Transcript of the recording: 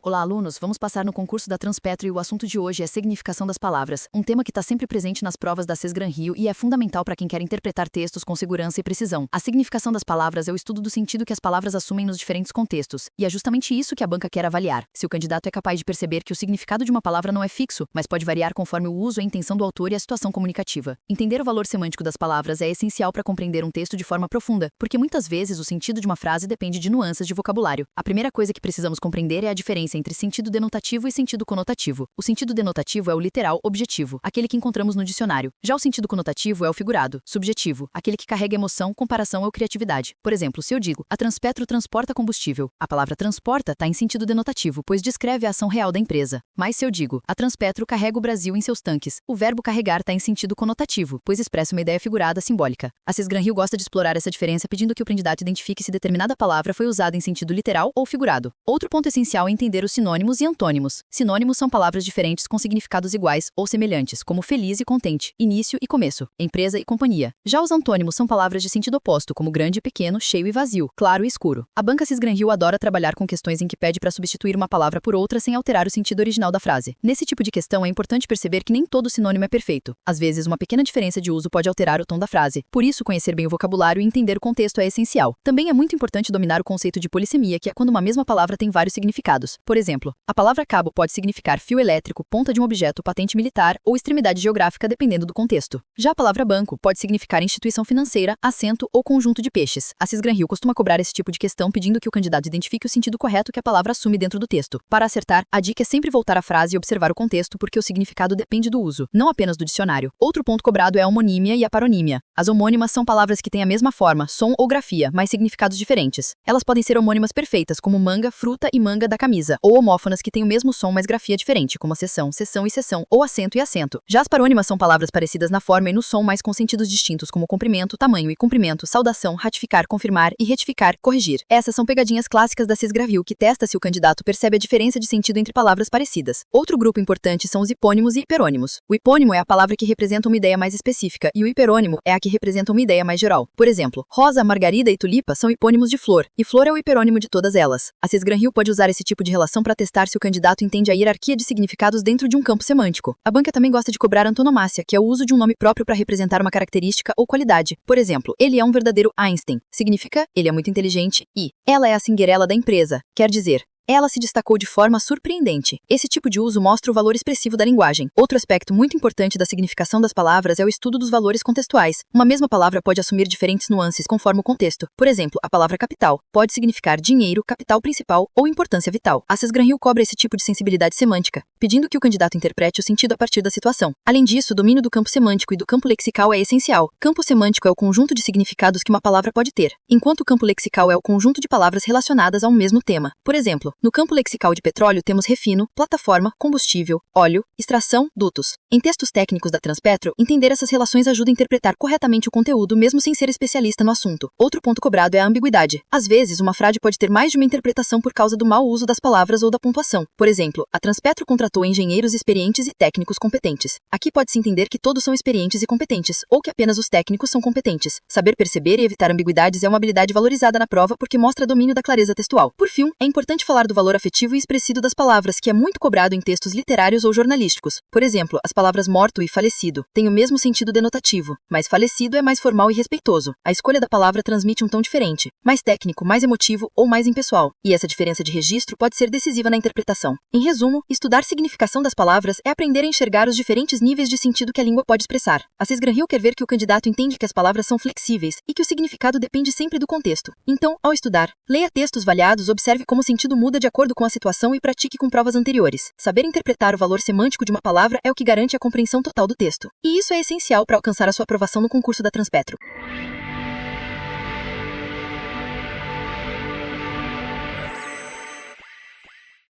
Olá, alunos! Vamos passar no concurso da Transpetro e o assunto de hoje é significação das palavras, um tema que está sempre presente nas provas da Sesgran-Rio e é fundamental para quem quer interpretar textos com segurança e precisão. A significação das palavras é o estudo do sentido que as palavras assumem nos diferentes contextos, e é justamente isso que a banca quer avaliar, se o candidato é capaz de perceber que o significado de uma palavra não é fixo, mas pode variar conforme o uso e a intenção do autor e a situação comunicativa. Entender o valor semântico das palavras é essencial para compreender um texto de forma profunda, porque muitas vezes o sentido de uma frase depende de nuances de vocabulário. A primeira coisa que precisamos compreender é a diferença entre sentido denotativo e sentido conotativo. O sentido denotativo é o literal, objetivo, aquele que encontramos no dicionário. Já o sentido conotativo é o figurado, subjetivo, aquele que carrega emoção, comparação ou criatividade. Por exemplo, se eu digo, a Transpetro transporta combustível, a palavra transporta está em sentido denotativo, pois descreve a ação real da empresa. Mas se eu digo, a Transpetro carrega o Brasil em seus tanques, o verbo carregar está em sentido conotativo, pois expressa uma ideia figurada simbólica. A Sesgran-Rio gosta de explorar essa diferença pedindo que o candidato identifique se determinada palavra foi usada em sentido literal ou figurado. Outro ponto essencial é entender os sinônimos e antônimos. Sinônimos são palavras diferentes com significados iguais ou semelhantes, como feliz e contente, início e começo, empresa e companhia. Já os antônimos são palavras de sentido oposto, como grande e pequeno, cheio e vazio, claro e escuro. A banca Sesgran-Rio adora trabalhar com questões em que pede para substituir uma palavra por outra sem alterar o sentido original da frase. Nesse tipo de questão é importante perceber que nem todo sinônimo é perfeito. Às vezes, uma pequena diferença de uso pode alterar o tom da frase. Por isso, conhecer bem o vocabulário e entender o contexto é essencial. Também é muito importante dominar o conceito de polissemia, que é quando uma mesma palavra tem vários significados. Por exemplo, a palavra cabo pode significar fio elétrico, ponta de um objeto, patente militar ou extremidade geográfica, dependendo do contexto. Já a palavra banco pode significar instituição financeira, assento ou conjunto de peixes. A Sesgran-Rio costuma cobrar esse tipo de questão pedindo que o candidato identifique o sentido correto que a palavra assume dentro do texto. Para acertar, a dica é sempre voltar à frase e observar o contexto, porque o significado depende do uso, não apenas do dicionário. Outro ponto cobrado é a homonímia e a paronímia. As homônimas são palavras que têm a mesma forma, som ou grafia, mas significados diferentes. Elas podem ser homônimas perfeitas, como manga, fruta e manga da camisa, ou homófonas que têm o mesmo som, mas grafia diferente, como seção, seção e seção, ou acento e acento. Já as parônimas são palavras parecidas na forma e no som, mas com sentidos distintos, como comprimento, tamanho e cumprimento, saudação, ratificar, confirmar e retificar, corrigir. Essas são pegadinhas clássicas da Sesgran-Rio que testa se o candidato percebe a diferença de sentido entre palavras parecidas. Outro grupo importante são os hipônimos e hiperônimos. O hipônimo é a palavra que representa uma ideia mais específica e o hiperônimo é a que representa uma ideia mais geral. Por exemplo, rosa, margarida e tulipa são hipônimos de flor, e flor é o hiperônimo de todas elas. A Sesgran-Rio pode usar esse tipo de relação para testar se o candidato entende a hierarquia de significados dentro de um campo semântico. A banca também gosta de cobrar antonomácia, que é o uso de um nome próprio para representar uma característica ou qualidade. Por exemplo, ele é um verdadeiro Einstein. Significa, ele é muito inteligente, e ela é a Cinderela da empresa. Quer dizer, ela se destacou de forma surpreendente. Esse tipo de uso mostra o valor expressivo da linguagem. Outro aspecto muito importante da significação das palavras é o estudo dos valores contextuais. Uma mesma palavra pode assumir diferentes nuances conforme o contexto. Por exemplo, a palavra capital pode significar dinheiro, capital principal ou importância vital. A Sesgran-Rio cobra esse tipo de sensibilidade semântica, pedindo que o candidato interprete o sentido a partir da situação. Além disso, o domínio do campo semântico e do campo lexical é essencial. Campo semântico é o conjunto de significados que uma palavra pode ter, enquanto o campo lexical é o conjunto de palavras relacionadas a um mesmo tema. Por exemplo, no campo lexical de petróleo temos refino, plataforma, combustível, óleo, extração, dutos. Em textos técnicos da Transpetro, entender essas relações ajuda a interpretar corretamente o conteúdo mesmo sem ser especialista no assunto. Outro ponto cobrado é a ambiguidade. Às vezes, uma frase pode ter mais de uma interpretação por causa do mau uso das palavras ou da pontuação. Por exemplo, a Transpetro contratou engenheiros experientes e técnicos competentes. Aqui pode-se entender que todos são experientes e competentes, ou que apenas os técnicos são competentes. Saber perceber e evitar ambiguidades é uma habilidade valorizada na prova porque mostra domínio da clareza textual. Por fim, é importante falar do valor afetivo e expressivo das palavras, que é muito cobrado em textos literários ou jornalísticos. Por exemplo, as palavras morto e falecido têm o mesmo sentido denotativo, mas falecido é mais formal e respeitoso. A escolha da palavra transmite um tom diferente, mais técnico, mais emotivo ou mais impessoal, e essa diferença de registro pode ser decisiva na interpretação. Em resumo, estudar significação das palavras é aprender a enxergar os diferentes níveis de sentido que a língua pode expressar. A Sesgran-Rio quer ver que o candidato entende que as palavras são flexíveis e que o significado depende sempre do contexto. Então, ao estudar, leia textos variados, observe como o sentido muda de acordo com a situação e pratique com provas anteriores. Saber interpretar o valor semântico de uma palavra é o que garante a compreensão total do texto. E isso é essencial para alcançar a sua aprovação no concurso da Transpetro.